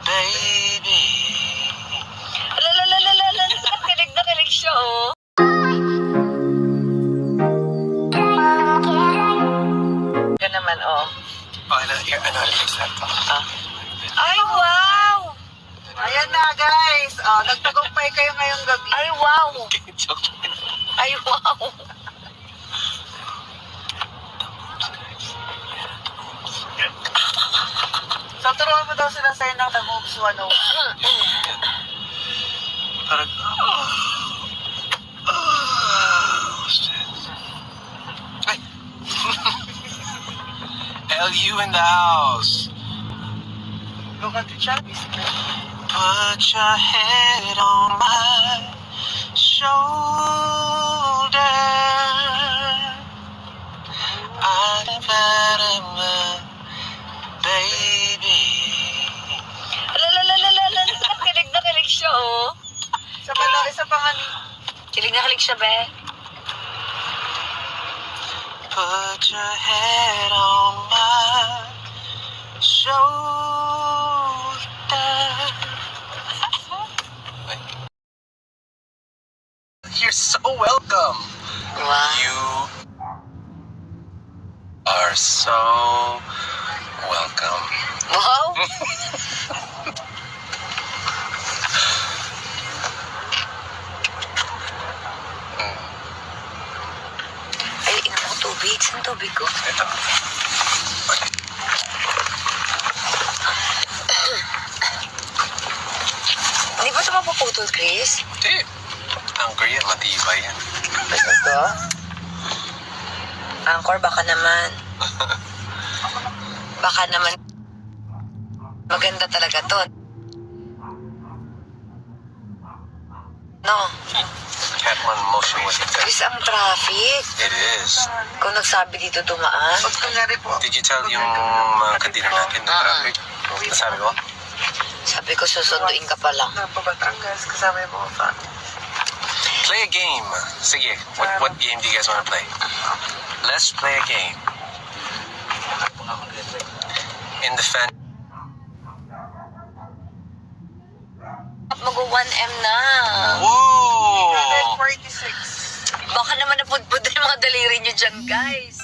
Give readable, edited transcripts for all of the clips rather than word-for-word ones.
baby. Alalalala, kilig na kilig siya, oh. Yan naman, oh. Oh, here, I know how to fix that. Ay, wow! Ayan na guys, nagtagumpay kayo ngayong gabi. Ay, wow! Joke. Ay, wow! So turuan mo daw sila sa'yo ng The Moves 101. Parang, shit. Ay. LU in the house. Look at the chubby. Put your head on my shoulder. I'm better, baby. Alalalala, kilig na kilig siya, oh. Isa pa nga ni... Kilig na kilig siya, be. Put your head on my shoulder. You're so welcome. Wow. You are so welcome. Wow! Ay, ina mo tubig. Saan tubig ko? Ito. Hindi ba ito mapuputol, Chris? Hindi. Anchor yan. Matibay yan. Ito? Angkor, baka naman. Baka naman. Maganda talaga to. No. Catman motion with it. Chris, ang traffic. It is. Kung nagsabi dito dumaan. Ba't kunyari po? Did you tell yung mga kadina natin na traffic? Nasabi mo? Sabi ko, susunduin ka pa lang. Napabatangas, kasama yung mga fan. Play a game. Sige. What game do you guys want to play? Let's play a game. In the fan. Mag-1M na. Whoa! 146. Baka naman napudpud yung mga daliri nyo dyan, guys.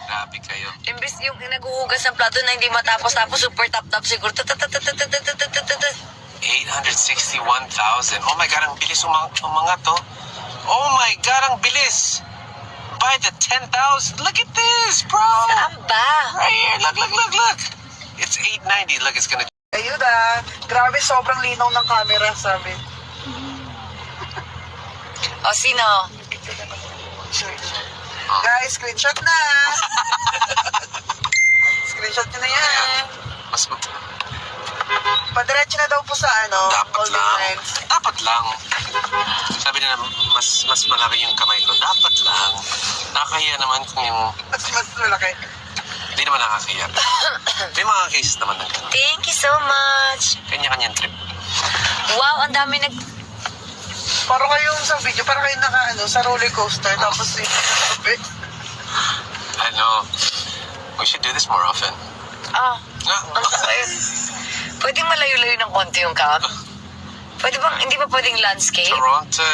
Grabe kayo. Imbes yung naghuhugas ng plato na hindi matapos-tapos, super tap-tap siguro. 861,000. Oh my God, ang bilis umangat to. Oh my God, ang bilis. By the 10,000. Look at this, bro. Saan ba? Right here. Look. It's 890. Look, it's gonna... Ayun ah, grabe sobrang linaw ng camera, sabi. O, sino? Guys, screenshot na! Screenshot nyo na yan. Mas... Padiretso na daw po sa Dapat Golden lang. Lines. Dapat lang. Sabi nila, mas malaki yung kamay ko. Dapat lang. Nakakahiya naman kung yung... Mas malaki. Hindi naman nakakahiya. May mga cases naman ng gano'n. Thank you so much. Kanya-kanyang trip. Wow, ang dami Parang kayong sa video, parang kayong sa roller coaster, tapos yung Ano, we should do this more often. Ah, Ah, ang sakit. Pwedeng malayo-layo ng konti yung cam? Pwede bang, hindi ba pwedeng landscape? Toronto.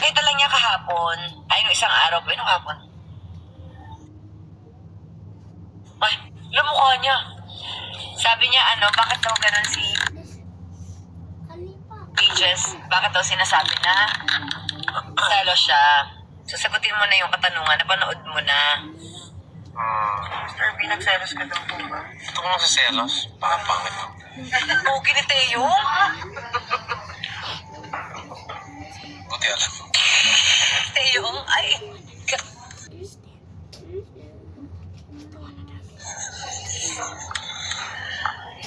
Kita lang niya kahapon. Ay, no, isang araw pa. Ano kahapon? Ay, lumukha niya. Sabi niya, bakit daw ganun si Peaches? Bakit daw sinasabi na salo siya? Sasagutin mo na yung katanungan, napanood mo na. Mr. B, nagselos ka daw po ba? Ito ko lang sa selos. Baka pangit mo. Pogi ni Teo. Buti alam. Teo, ay.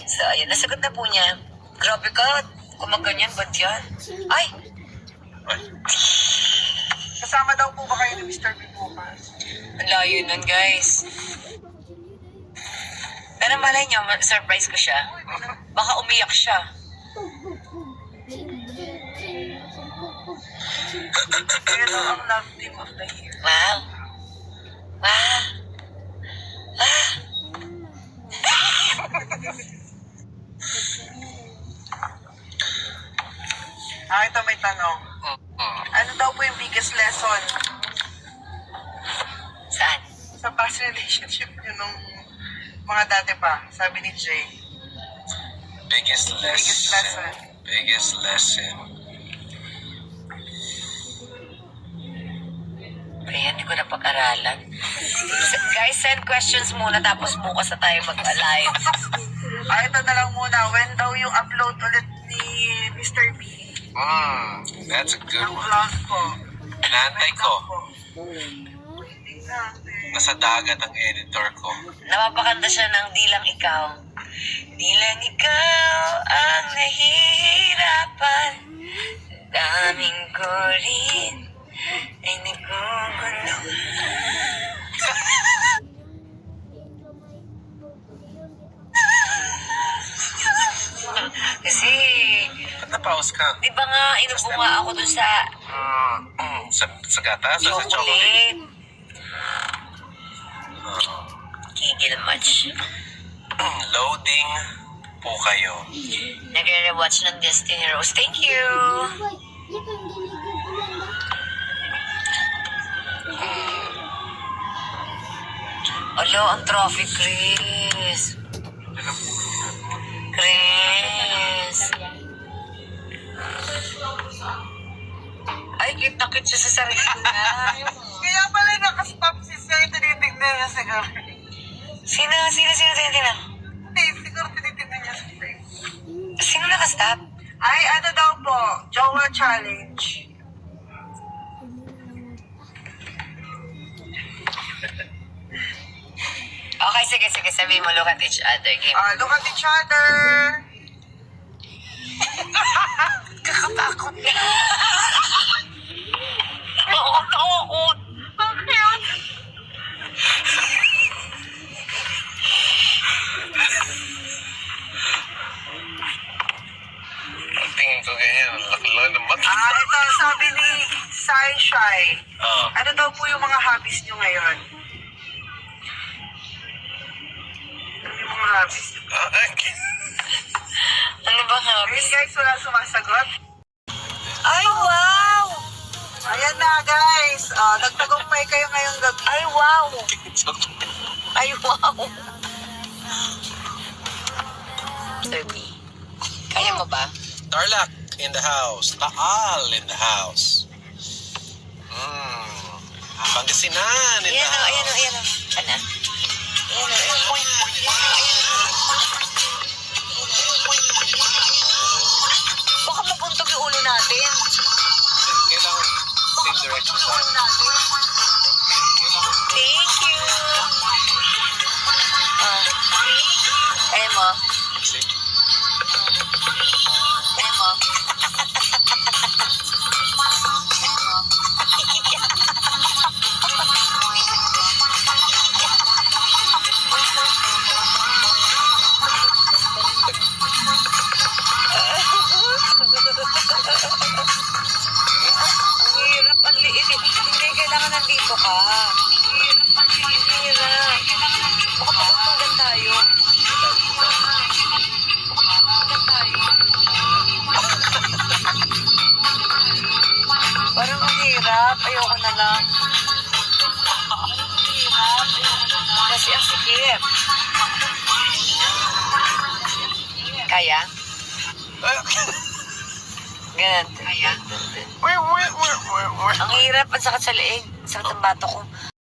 So, ayun, nasagot na po niya. Grabe ka, kumaganyan, ba't yan? Ay, Kasama daw po ba kayo ni Mr. B bukas? ang layo nun, guys. Pero malay niyo, surprise ko siya. Baka umiyak siya. Ayun ang love team of the year. Wow. Wow. Ah. relationship niyo nung mga dati pa? Sabi ni Jay. Biggest Biggest lesson. lesson. Biggest lesson. Kaya hindi ko na pag-aralan. Guys, send questions muna tapos bukas na tayo mag-live. Ito na lang muna. When daw yung upload ulit ni Mr. B? That's a good Ang one. vlog po. Inaantay ko. Waiting natin. Nasa dagat ang editor ko. Napapakanta siya ng Di Lang Ikaw. Di lang ikaw ang nahihirapan. Daming ko rin ay nagugulo. Kasi, Ba't na-pause ka? di ba nga, inubo nga ako dun sa Sa gatas o sa chocolate? chocolate. Kigil much. Loading po kayo. Nagre-rewatch ng Destiny Rose. Thank you! Alo, ang trophy, Chris. Chris. Ay, cute na cute siya sa sarili niya. Kaya pala nakastop si Sir. Tinitignan niya siguro. Sino tinitingnan? Hindi, siguro tinitignan niya si Sir. Sino nakastop? Ay, ano daw po? Jowa Challenge. Okay, sige. Sabihin mo, look at each other. Game. Look at each other. Kakatakot na. Nakakatakot. Ang cute. Ang tingin ko ganyan. Ang laki-laki ng mata. Ito, sabi ni Sai Shai. Ah. Ano daw po yung mga hobbies niyo ngayon? Ano yung mga hobbies niyo? Ano ba nga? Ayun guys, wala sumasagot. Ay, wow! Ayan na guys. Nagtagumpay kayo ngayong gabi. Ay, wow! Ay, wow! Derby. Kaya mo ba? Tarlac in the house. Taal in the house. Pangasinan in the Ayan o, house. ayan o, ayan o. Ano? Ayan o, ayan o. Baka mabuntog yung ulo natin. Kailangan same direction tayo. Thank you. Ayan mo. Same. Ayan mo. Ang hirap, ang liit. Hindi, kailangan nandito ka. Ang hirap. Baka pagpuntugan tayo. Parang ang hirap. Ayoko na lang. Kasi ang sikip. Kaya? Ganun. Kaya? Ang hirap. Ang sakit sa leeg. Ang sakit ang bato ko.